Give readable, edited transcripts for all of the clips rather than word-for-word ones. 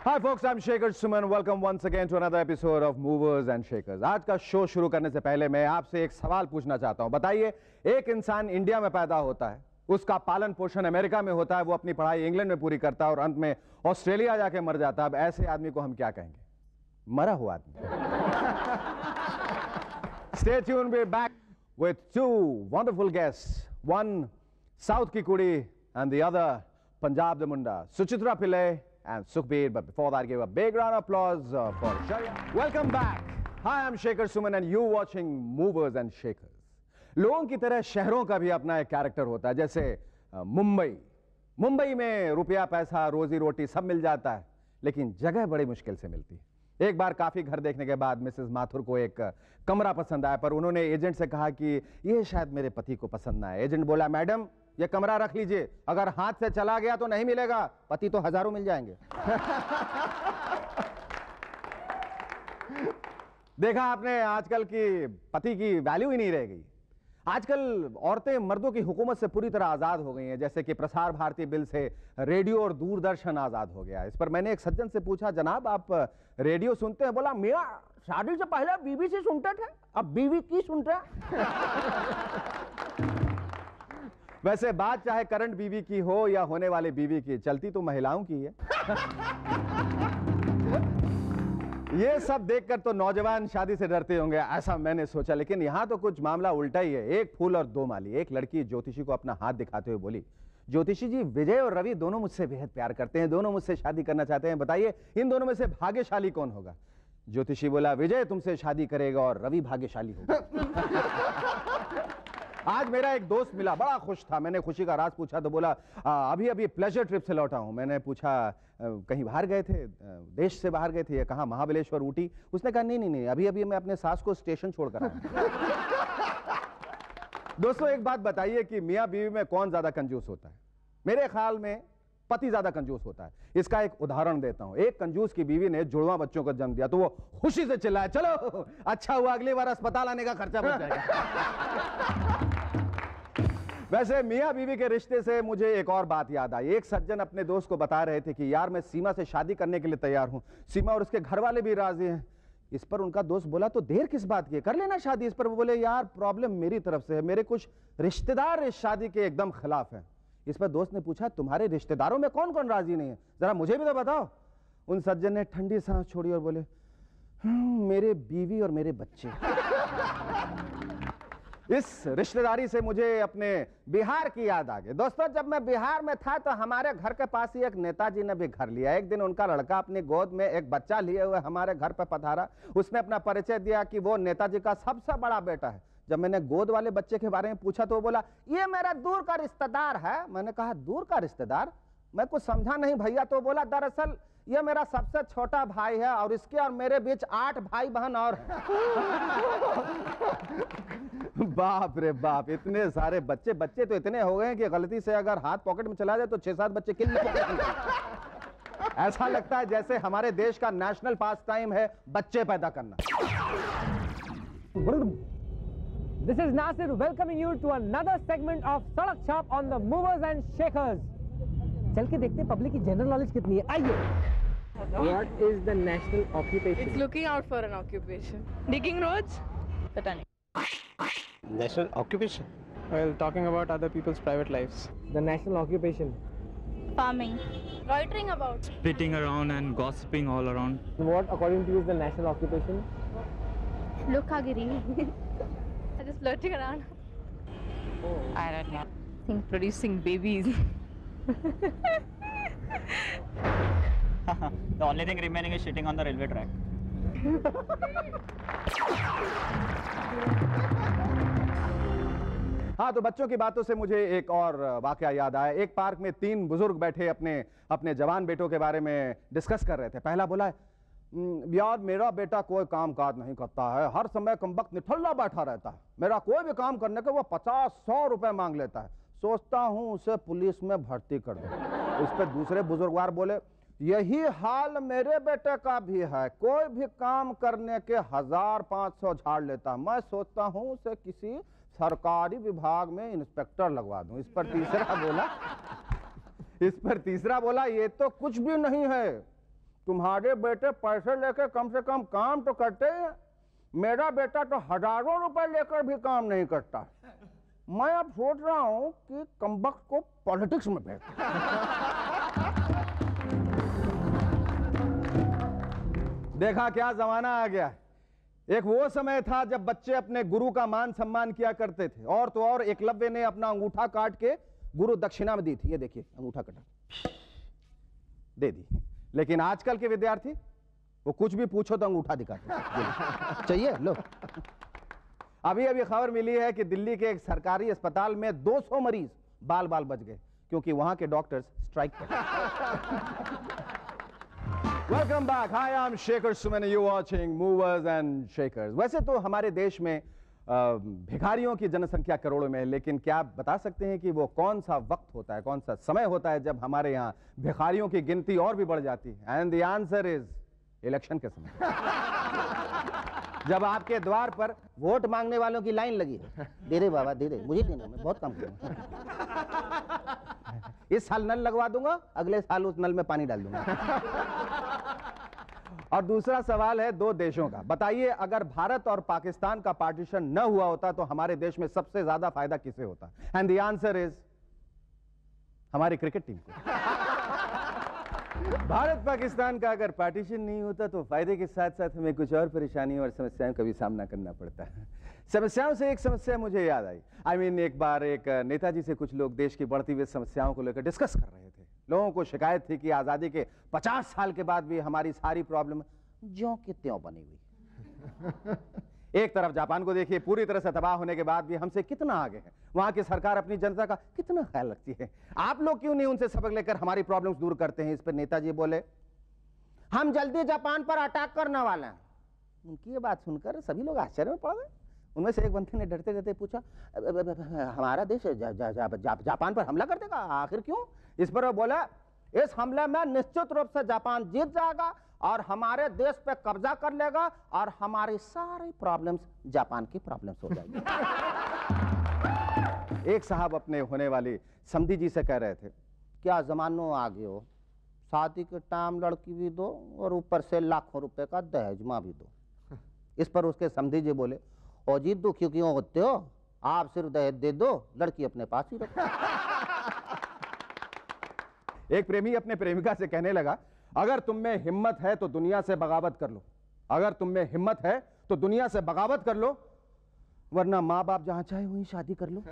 Hi folks, I'm Shekhar Suman. Welcome once again to another episode of Movers and Shakers. आज का show शुरू करने से पहले मैं आपसे एक सवाल पूछना चाहता हूं. बताइए, एक इंसान इंडिया में पैदा होता है, उसका पालन पोषण अमेरिका में होता है, वो अपनी पढ़ाई इंग्लैंड में पूरी करता है और अंत में ऑस्ट्रेलिया जाके मर जाता है. अब ऐसे आदमी को हम क्या कहेंगे? मरा हुआ आदमी. Stay tuned, we're back with two wonderful guests. One South की कुड़ी and the other Punjab the Munda. Suchitra Pillai and Sukhbir, but before that, give a big round of applause for Sharya. Welcome back. Hi, I'm Shekhar Suman and you watching Movers and Shakers. लोगों की तरह शहरों का भी अपना एक character होता है. जैसे मुंबई में रुपया पैसा रोजी रोटी सब मिल जाता है, लेकिन जगह बड़ी मुश्किल से मिलती है. एक बार काफी घर देखने के बाद मिसेस माथुर को एक कमरा पसंद आया, पर उन्होंने एजेंट से कहा कि ये शायद मेरे पति को पसंद ना आए. एजेंट बोला, मैडम ये कमरा रख लीजिए, अगर हाथ से चला गया तो नहीं मिलेगा, पति तो हजारों मिल जाएंगे. देखा आपने, आजकल की पति की वैल्यू ही नहीं रह गई. आजकल औरतें मर्दों की हुकूमत से पूरी तरह आजाद हो गई हैं. जैसे कि प्रसार भारती बिल से रेडियो और दूरदर्शन आजाद हो गया. इस पर मैंने एक सज्जन से पूछा, जनाब आप रेडियो सुनते हैं? बोला, मियां शादी से पहले बीबी सुनते थे, अब बीवी की सुनते हैं. वैसे बात चाहे करंट बीवी की हो या होने वाले बीवी की, चलती तो महिलाओं की है. ये सब देखकर तो नौजवान शादी से डरते होंगे, ऐसा मैंने सोचा. लेकिन यहां तो कुछ मामला उल्टा ही है. एक फूल और दो माली. एक लड़की ज्योतिषी को अपना हाथ दिखाते हुए बोली, ज्योतिषी जी विजय और रवि दोनों मुझसे बेहद प्यार करते हैं, दोनों मुझसे शादी करना चाहते हैं, बताइए इन दोनों में से भाग्यशाली कौन होगा? ज्योतिषी बोला, विजय तुमसे शादी करेगा और रवि भाग्यशाली होगा. आज मेरा एक दोस्त मिला, बड़ा खुश था. मैंने खुशी का राज पूछा तो बोला, अभी अभी प्लेजर ट्रिप से लौटा हूं. मैंने पूछा, कहीं बाहर गए थे, देश से बाहर गए थे? कहाँ, महाबलेश्वर, ऊटी? उसने कहा, नहीं, अभी अभी मैं अपने सास को स्टेशन छोड़कर आया. दोस्तों एक बात बताइए कि मियाँ बीवी में कौन ज्यादा कंजूस होता है? मेरे ख्याल में पति ज्यादा कंजूस होता है. इसका एक उदाहरण देता हूं. एक कंजूस की बीवी ने जुड़वा बच्चों को जन्म दिया तो वो खुशी से चिल्लाया, चलो अच्छा हुआ, अगली बार अस्पताल आने का खर्चा बच जाएगा. वैसे मियाँ बीवी के रिश्ते से मुझे एक और बात याद आई. एक सज्जन अपने दोस्त को बता रहे थे कि यार मैं सीमा से शादी करने के लिए तैयार हूं, सीमा और उसके घर वाले भी राजी हैं. इस पर उनका दोस्त बोला, तो देर किस बात की, कर लेना शादी. इस पर वो बोले, यार प्रॉब्लम मेरी तरफ से है, मेरे कुछ रिश्तेदार इस शादी के एकदम खिलाफ हैं. इस पर दोस्त ने पूछा, तुम्हारे रिश्तेदारों में कौन कौन राजी नहीं है, जरा मुझे भी तो बताओ. उन सज्जन ने ठंडी सांस छोड़ी और बोले, मेरे बीवी और मेरे बच्चे. इस रिश्तेदारी से मुझे अपने बिहार की याद आ गई. दोस्तों जब मैं बिहार में था तो हमारे घर के पास ही एक नेताजी ने भी घर लिया. एक दिन उनका लड़का अपनी गोद में एक बच्चा लिए हुए हमारे घर पर पधारा. उसने अपना परिचय दिया कि वो नेताजी का सबसे बड़ा बेटा है. जब मैंने गोद वाले बच्चे के बारे में पूछा तो वो बोला, ये मेरा दूर का रिश्तेदार है. मैंने कहा, दूर का रिश्तेदार? मैं कुछ समझा नहीं भैया. तो बोला, दरअसल ये मेरा सबसे छोटा भाई है और इसके और मेरे बीच 8 भाई बहन और. बाप रे बाप, इतने सारे बच्चे तो इतने हो गए कि गलती से अगर हाथ पॉकेट में चला जाए तो 6-7 बच्चे किल पॉकेट. ऐसा लगता है जैसे हमारे देश का नेशनल पास टाइम है बच्चे पैदा करना. This is Nasir welcoming you to another segment of Sadak Chhap on the Movers and Shakers. चल के देखते हैं पब्लिक की जनरल नॉलेज कितनी है. आइए. What is the national occupation? It's looking out for an occupation. Digging roads? पता नहीं. National occupation? Well, talking about other people's private lives. The national occupation. Farming. Loitering about. Sitting around and gossiping all around. What according to you is the national occupation? Lukhagiri. Just flirting around. Oh. I don't know. I think producing babies. The only thing remaining is sitting on the railway track. हाँ, तो बच्चों की बातों से मुझे एक और वाकया याद आया. एक पार्क में 3 बुजुर्ग बैठे अपने जवान बेटों के बारे में डिस्कस कर रहे थे. पहला बोला, यार मेरा बेटा कोई काम काज नहीं करता है, हर समय कमबख्त निठल्ला बैठा रहता है, मेरा कोई भी काम करने के वो 50-100 रुपए मांग लेता है, सोचता हूं उसे पुलिस में भर्ती कर दो. इस पर दूसरे बुजुर्गवार बोले, यही हाल मेरे बेटे का भी है, कोई भी काम करने के 1000-500 झाड़ लेता है, मैं सोचता हूं उसे किसी सरकारी विभाग में इंस्पेक्टर लगवा दूं. इस पर तीसरा बोला, ये तो कुछ भी नहीं है, तुम्हारे बेटे पैसे लेकर कम से कम काम तो करते हैं, मेरा बेटा तो हजारों रुपए लेकर भी काम नहीं करता। मैं अब सोच रहा हूं कि कमबख्त को पॉलिटिक्स में भेज। देखा क्या जमाना आ गया। एक वो समय था जब बच्चे अपने गुरु का मान सम्मान किया करते थे, और तो और एकलव्य ने अपना अंगूठा काट के गुरु दक्षिणा में दी थी। ये देखिए अंगूठा कटा दे दी। लेकिन आजकल के विद्यार्थी वो कुछ भी पूछो तो अंगूठा दिखाते। चाहिए लो। अभी अभी खबर मिली है कि दिल्ली के एक सरकारी अस्पताल में 200 मरीज बाल बाल बच गए क्योंकि वहां के डॉक्टर्स स्ट्राइक पर। Welcome back. Hi, I am Shekhar Suman, you watching movers and shakers. वैसे तो हमारे देश में भिखारियों की जनसंख्या करोड़ों में है, लेकिन क्या आप बता सकते हैं कि वो कौन सा वक्त होता है, कौन सा समय होता है जब हमारे यहाँ भिखारियों की गिनती और भी बढ़ जाती है? And the answer is election के समय। जब आपके द्वार पर वोट मांगने वालों की लाइन लगी है, दे दे बाबा दे दे, मुझे देना, मैं बहुत काम करूंगा। इस साल नल लगवा दूंगा, अगले साल उस नल में पानी डाल दूंगा। और दूसरा सवाल है दो देशों का। बताइए, अगर भारत और पाकिस्तान का पार्टीशन न हुआ होता तो हमारे देश में सबसे ज्यादा फायदा किसे होता? एंड द आंसर इज हमारी क्रिकेट टीम को। भारत पाकिस्तान का अगर पार्टीशन नहीं होता तो फायदे के साथ साथ हमें कुछ और परेशानियों और समस्याओं का भी सामना करना पड़ता है। समस्याओं से एक समस्या मुझे याद आई। एक बार एक नेताजी से कुछ लोग देश की बढ़ती हुई समस्याओं को लेकर डिस्कस कर रहे थे। लोगों को शिकायत थी कि आजादी के 50 साल के बाद भी हमारी सारी प्रॉब्लम ज्यों की त्यों बनी हुई। एक तरफ जापान को देखिए, पूरी तरह से तबाह होने के बाद भी हमसे कितना आगे है। वहां की सरकार अपनी जनता का कितना ख्याल रखती है। आप लोग क्यों नहीं उनसे सबक लेकर हमारी प्रॉब्लम्स दूर करते हैं? इस पर नेताजी बोले, हम जल्दी जापान पर अटैक करने वाले हैं। उनकी ये बात सुनकर सभी लोग आश्चर्य में पड़ गए। उनमें से एक बंदे ने डरते डरते पूछा, हमारा देश जापान पर हमला कर देगा? आखिर क्यों? इस पर वो बोला, इस हमले में निश्चित रूप से जापान जीत जाएगा और हमारे देश पे कब्जा कर लेगा और हमारी सारी प्रॉब्लम्स जापान की प्रॉब्लम्स हो जाएगी। एक साहब अपने होने वाली समधी जी से कह रहे थे, क्या जमानो आ गए हो, शादी के टाइम लड़की भी दो और ऊपर से लाखों रुपए का दहेजमा भी दो। इस पर उसके समधी जी बोले, ओ जी दुखी क्यों होते हो, आप सिर्फ दहेज दे दो, लड़की अपने पास ही रखो। एक प्रेमी अपने प्रेमिका से कहने लगा, अगर तुम में हिम्मत है तो दुनिया से बगावत कर लो, अगर तुम में हिम्मत है तो दुनिया से बगावत कर लो, वरना माँ बाप जहां चाहे वहीं शादी कर लो।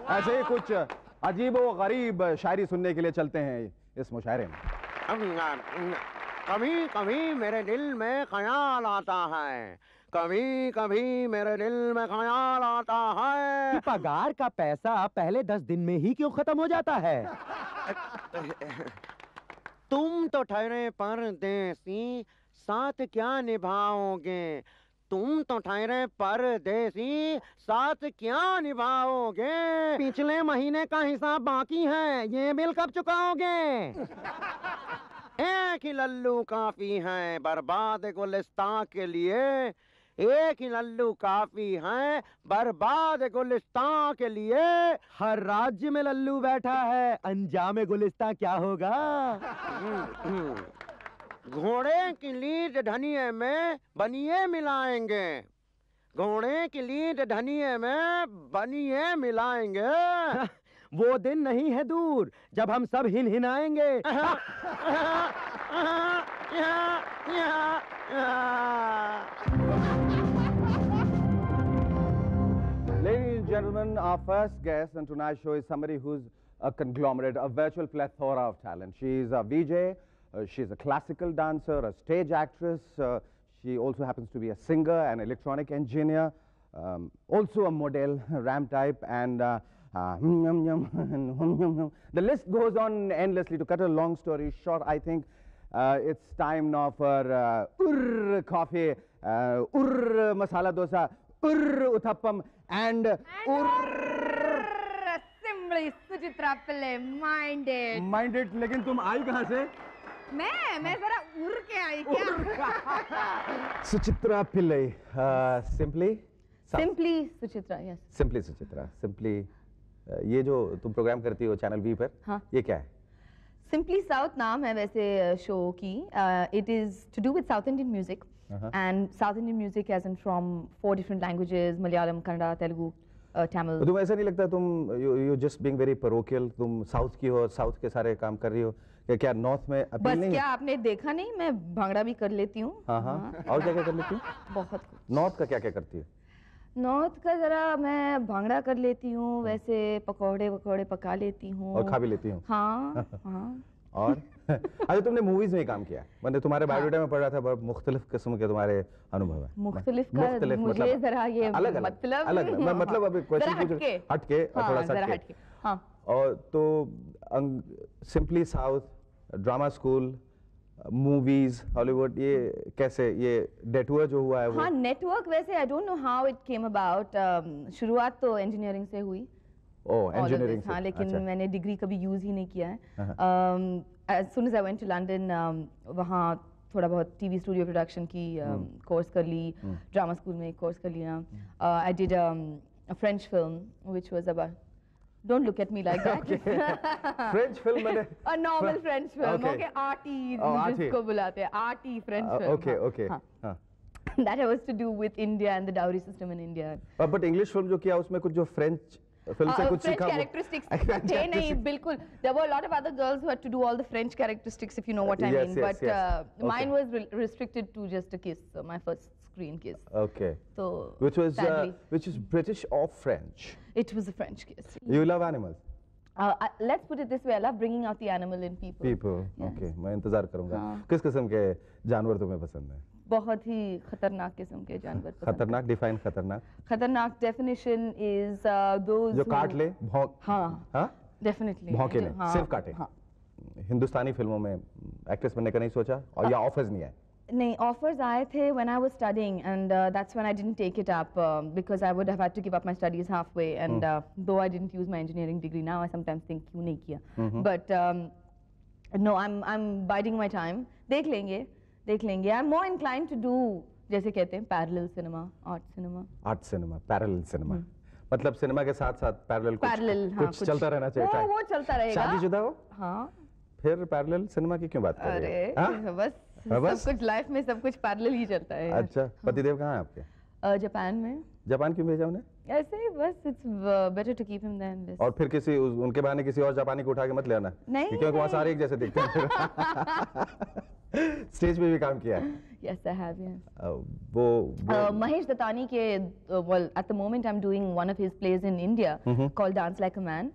ऐसे ही कुछ अजीब व गरीब शायरी सुनने के लिए चलते हैं इस मुशायरे में। कभी कभी मेरे दिल में ख्याल आता है, कभी कभी मेरे दिल में ख्याल आता है, पगार का पैसा पहले 10 दिन में ही क्यों खत्म हो जाता है? तुम तो ठहरे परदेसी, साथ क्या निभाओगे? तुम तो ठहरे परदेसी, साथ क्या निभाओगे? पिछले महीने का हिसाब बाकी है, ये बिल कब चुकाओगे? एक ही लल्लू काफी है बर्बाद गुलिस्तां के लिए, एक ही लल्लू काफी है बर्बाद गुलिस्तां के लिए। हर राज्य में लल्लू बैठा है, अंजाम गुलिस्तां क्या होगा? घोड़े की लीद धनिये में बनिए मिलाएंगे, घोड़े की लीद धनिये में बनिए मिलाएंगे। वो दिन नहीं है दूर जब हम सब हिनहिनाएंगे। Ladies and gentlemen, our first guest on tonight's show is somebody who's a conglomerate, a virtual plethora of talent. She's a VJ, she's a classical dancer, a stage actress, she also happens to be a singer, an electronic engineer, also a model, ramp type, and the list goes on endlessly. To cut a long story short, I think it's time now for Urr coffee, Urr masala dosa, Urr uttappam, and Urr Simply Suchitra Pillai, minded. minded. लेकिन तुम आई कहाँ से? मैं जरा उड़ के आई क्या? Suchitra Pillai, simply Suchitra, yes. Simply Suchitra, simply ये जो तुम प्रोग्राम करती हो चैनल वी पर, हाँ. ये क्या है? Simply South नाम है वैसे शो की. It is to do with South Indian music. And South Indian music as in from 4 different languages, Malayalam, Kannada, Telugu, Tamil. तो तुम ऐसा नहीं लगता तुम you just being very parochial, तुम साउथ की हो और साउथ के सारे काम कर रही हो, क्या नॉर्थ में अपील बस नहीं? क्या आपने देखा नहीं, मैं भांगड़ा भी कर लेती हूँ. हाँ हाँ, और क्या क्या कर लेती हूँ? बहुत कुछ. नॉर्थ का क्या क्या करती है? नॉर्थ का जरा मैं भांगड़ा कर लेती हूँ, वैसे पकौड़े वकौड़े पका लेती हूँ. और खा भी लेती हूँ? हाँ हाँ. और अच्छा, तुमने मूवीज में काम किया, मैंने तुम्हारे बायोडाटा में पढ़ा था, बहुत मुख्तलिफ किस्म के तुम्हारे अनुभव है. मुख्तलिफ का मुझे जरा ये अलग मतलब अलग मैं मतलब अभी क्वेश्चन पूछ हटके थोड़ा सा हटके. हाँ. और तो simply south, drama school, movies, Hollywood, ये कैसे ये डेटूर जो हुआ है वो? हाँ, नेटवर्क वैसे I don't know how it came about. शुरुआत तो इंजीनियरिंग से हुई. इंजीनियरिंग से. हाँ, लेकिन अच्छा. मैंने डिग्री कभी यूज ही नहीं किया है. As soon as I went to London, वहाँ थोड़ा बहुत टीवी स्टूडियो प्रोडक्शन की कोर्स कर ली. ड्रामा स्कूल में एक कोर्स कर लिया. I did a French film which was about. Don't look at me like that. French film मैंने. A normal French film. Okay. Okay, arty arty. जिसको बुलाते हैं, arty French film. Okay, हाँ, okay. हाँ. हाँ. That was to do with India and the dowry system in India. But English film जो किया उसमें कुछ जो फ्रेंच फिल्म से कुछ French सीखा? characteristics थे नहीं बिल्कुल. There were a lot of other girls who had to do all the French characteristics, if you know what I Yes, mean. yes, But yes. mine was restricted to just a kiss. So my first screen kiss. Okay. So Which is British or French? it was a French kiss. You love animals? Let's put it this way: I love bringing out the animal in people. People. Yes. Okay. मैं इंतजार करूंगा. हाँ. किस किस्म के जानवर तुम्हें पसंद है? बहुत ही खतरनाक किस्म के जानवर पसंद हैं. खतरनाक, डिफाइन खतरनाक. खतरनाक definition is those जो who- काट ले, भौंक. हाँ. हाँ? Definitely. भौंके जो- ले, हाँ, सिर्फ काटे. हाँ. हिंदुस्तानी फिल्मों में एक्ट्रेस बनने का नहीं सोचा और या ऑफर्स नहीं आए? नहीं, offers आए थे when I was studying, and that's when I didn't take it up because I would have had to give up my studies halfway. And though I didn't use my engineering degree, now I sometimes think क्यों नहीं किया. But no, I'm biding my time. देख लेंगे. I'm more inclined to do जैसे कहते हैं parallel cinema, art cinema. Art cinema, parallel cinema. मतलब cinema के साथ साथ पैरेलल कुछ चलता रहना चाहिए. वो चलता रहेगा. शादीशुदा हो? हाँ. फिर पैरेलल सिनेमा की क्यों बात कर रहे अरे हो? हाँ? बस बस? सब कुछ लाइफ में सब कुछ पैरेलल ही चलता है. अच्छा, पतिदेव कहाँ हैं आपके? जापान में. जापान क्यों भेजा उन्हें? ऐसे ही बस it's better to keep him there and और फिर किसी उनके बहाने किसी और जापानी को उठा के मत ले आना. नहीं, क्योंकि वहाँ नहीं. सारे एक जैसे दिखते हैं. स्टेज पे भी काम किया है. Yes, I have. Yes. वो Mahesh Dattani के well at the moment I'm doing one of his plays in India called Dance Like a Man.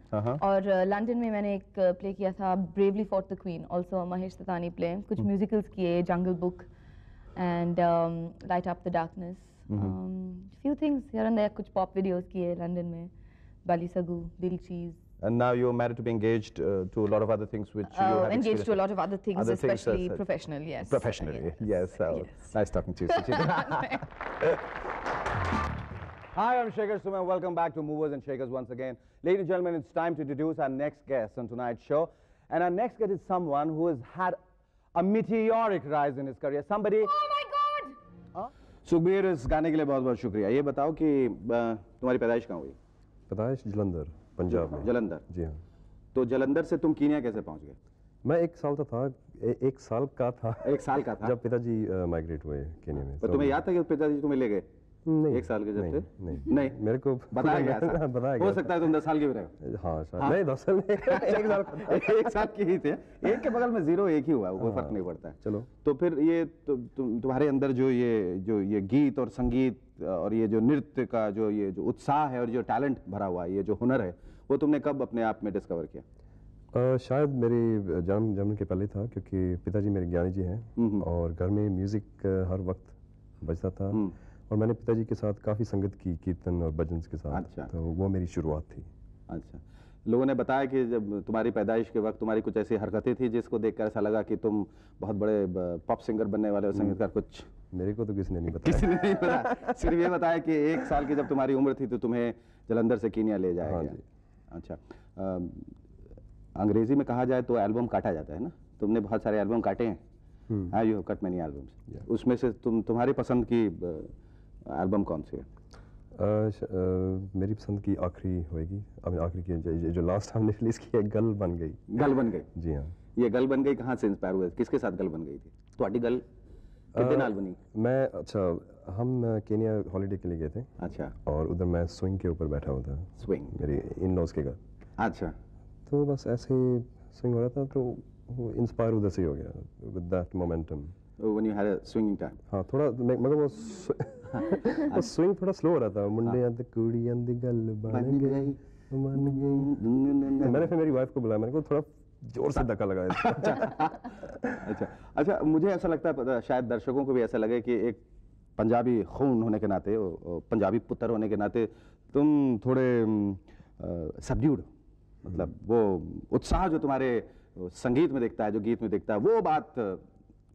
और लंदन में मैंने एक प्ले किया था Bravely Fought the Queen, also a Mahesh Dattani play. कुछ musicals किए, Jungle Book and Light Up the Darkness. Few things here and there, कुछ pop videos किए लंदन में, Bali Sagu, Dil Cheese. And now you're married to be engaged to a lot of other things which you have Engaged to a lot of other things, Other things, especially yes. professional. Yes. Professionally, yes. Yes. Nice talking to you, Suchitra. Hi, I'm Shekhar Suman. Welcome back to Movers and Shakers once again. Ladies and gentlemen, it's time to introduce our next guest on tonight's show. And our next guest is someone who has had a meteoric rise in his career. Somebody... Oh my God! Sukhbir, इस गाने के लिए बहुत बहुत शुक्रिया. ये बताओ कि तुम्हारी पैदाइश कहाँ हुई? पैदाइश जलंधर, पंजाब में. जलंधर. जी हाँ. तो जलंधर से तुम कीनिया कैसे पहुंच गए? मैं एक साल का था. एक साल का था जब पिताजी माइग्रेट हुए केन्या में. पर तुम्हें याद था कि पिताजी तुम्हें ले गए? नहीं. एक साल के जब थे? नहीं. मेरे को बताया गया था. बताया हो सकता है तुम 10 साल के भी रहे. हाँ शायद. नहीं 10 साल नहीं. एक साल. एक साल के ही थे. एक के बगल में 0 एक ही हुआ, कोई फर्क नहीं पड़ता है. चलो. तो फिर ये तुम्हारे अंदर जो ये गीत और संगीत और ये जो नृत्य का जो उत्साह है और जो टैलेंट भरा हुआ है, ये जो हुनर है, वो तुमने कब अपने आप में डिस्कवर किया? शायद मेरे जन्म के पहले था, क्योंकि पिताजी मेरे ज्ञानी जी हैं और घर में म्यूजिक हर वक्त बजता था और मैंने पिताजी के साथ काफ़ी संगत की, कीर्तन और भजन के साथ. अच्छा. तो वो मेरी शुरुआत थी. अच्छा. लोगों ने बताया कि जब तुम्हारी पैदाइश के वक्त तुम्हारी कुछ ऐसी हरकतें थी जिसको देखकर ऐसा लगा कि तुम बहुत बड़े पॉप सिंगर बनने वाले हो, संगीतकार. कुछ मेरे को तो किसी ने नहीं बताया. किसी ने नहीं बताया. सिर्फ ये बताया कि 1 साल की जब तुम्हारी उम्र थी तो तुम्हें जलंधर से कीनिया ले जाया गया. अच्छा. अंग्रेजी में कहा जाए तो एल्बम काटा जाता है ना. तुमने बहुत सारे एल्बम काटे हैं. You have cut many albums. उसमें से तुम्हारी पसंद की एल्बम कौन सी है? मेरी पसंद की आखिरी होएगी. अब आखिरी की जो लास्ट हमने रिलीज की है, गल बन गई. गल बन गई. जी हाँ. ये गल बन गई कहाँ से इंस्पायर हुए, किसके साथ गल बन गई थी ਤੁਹਾਡੀ गल कितने नाल बनी? मैं अच्छा हम केनिया हॉलीडे के लिए गए थे। अच्छा। और उधर मैं स्विंग के ऊपर बैठा हुआ था, स्विंग मेरे इन लॉज के घर। अच्छा। तो बस ऐसे ही स्विंग हो रहा था तो वो इंस्पायर उधर से ही हो गया with that momentum. When you had a swinging time. हाँ थोड़ा मगर वो स्विंग थोड़ा स्लो हो रहा था। मुंडे दी कुड़ियां दी गल बन गई मन गई। मैंने फिर मेरी वाइफ को बुलाया, मैंने कहा थोड़ा जोर से धक्का लगाया। अच्छा अच्छा, मुझे ऐसा लगता है शायद दर्शकों को भी ऐसा लगे कि एक पंजाबी खून होने के नाते, पंजाबी पुत्र होने के नाते तुम थोड़े सबड्यूड, मतलब वो उत्साह जो तुम्हारे संगीत में दिखता है, जो गीत में दिखता है, वो बात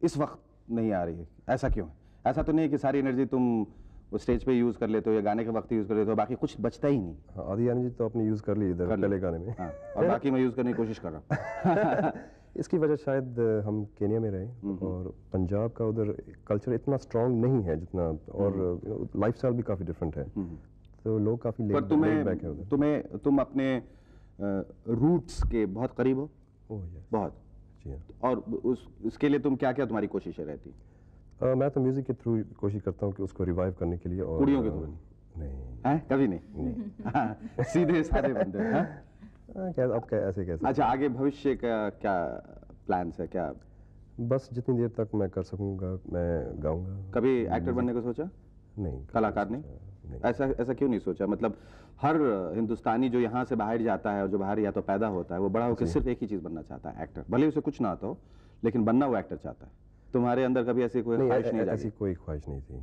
इस वक्त नहीं आ रही है। ऐसा क्यों है? ऐसा तो नहीं कि सारी एनर्जी तुम वो स्टेज पे यूज कर लेते हो या गाने के वक्त यूज कर लेते हो, बाकी कुछ बचता ही नहीं। हाँ, आधी एनर्जी तो आपने यूज कर ली इधर पहले गाने में। हाँ, और बाकी मैं यूज करने की कोशिश कर रहा हूँ। इसकी वजह शायद हम केनिया में रहे और पंजाब का उधर कल्चर इतना स्ट्रांग नहीं है जितना, और लाइफस्टाइल भी काफी डिफरेंट है, तो लोग काफी लेट बैक है उधर। तुम अपने रूट्स के बहुत करीब हो। बहुत। जी हाँ। और उसके लिए तुम क्या क्या तुम्हारी कोशिशें रहती? मैं तो म्यूजिक के थ्रू कोशिश करता हूँ कि उसको रिवाइव करने के लिए। और कुड़ियों के थ्रू नहीं है? कभी नहीं। सीधे साधे बंदे हैं। अब ऐसे कैसे? अच्छा, आगे भविष्य का क्या प्लान्स है? क्या बस जितनी देर तक मैं कर सकूंगा मैं गाऊंगा। कभी एक्टर बनने को सोचा? नहीं। कलाकार नहीं? ऐसा क्यों नहीं सोचा? मतलब हर हिंदुस्तानी जो यहाँ से बाहर जाता है और जो बाहर या तो पैदा होता है, वो बड़ा होकर सिर्फ एक ही चीज बनना चाहता है, एक्टर। भले उसे कुछ ना आता हो, लेकिन बनना वो एक्टर चाहता है। तुम्हारे अंदर कभी ऐसी कोई ख्वाहिश नहीं जागी? ऐसी कोई ख्वाहिश नहीं थी।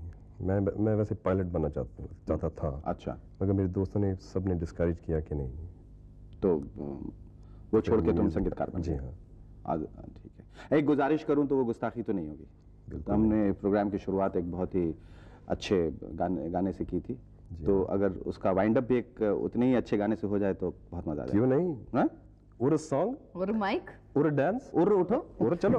मैं वैसे पायलट बनना चाहता था। अच्छा। मगर मेरे दोस्तों ने सबने डिस्करेज किया कि नहीं, तो वो छोड़ के तुम संगीतकार बन? जी हाँ। ठीक है। एक गुजारिश करूं तो वो गुस्ताखी तो नहीं होगी? तो हमने प्रोग्राम की शुरुआत एक बहुत ही अच्छे गाने से की थी, तो अगर उसका वाइंड अप भी एक उतने ही अच्छे गाने से हो जाए तो बहुत मजा आ जाए। क्यों नहीं? हाँ? और सॉन्ग और माइक और डांस और उठो और चलो।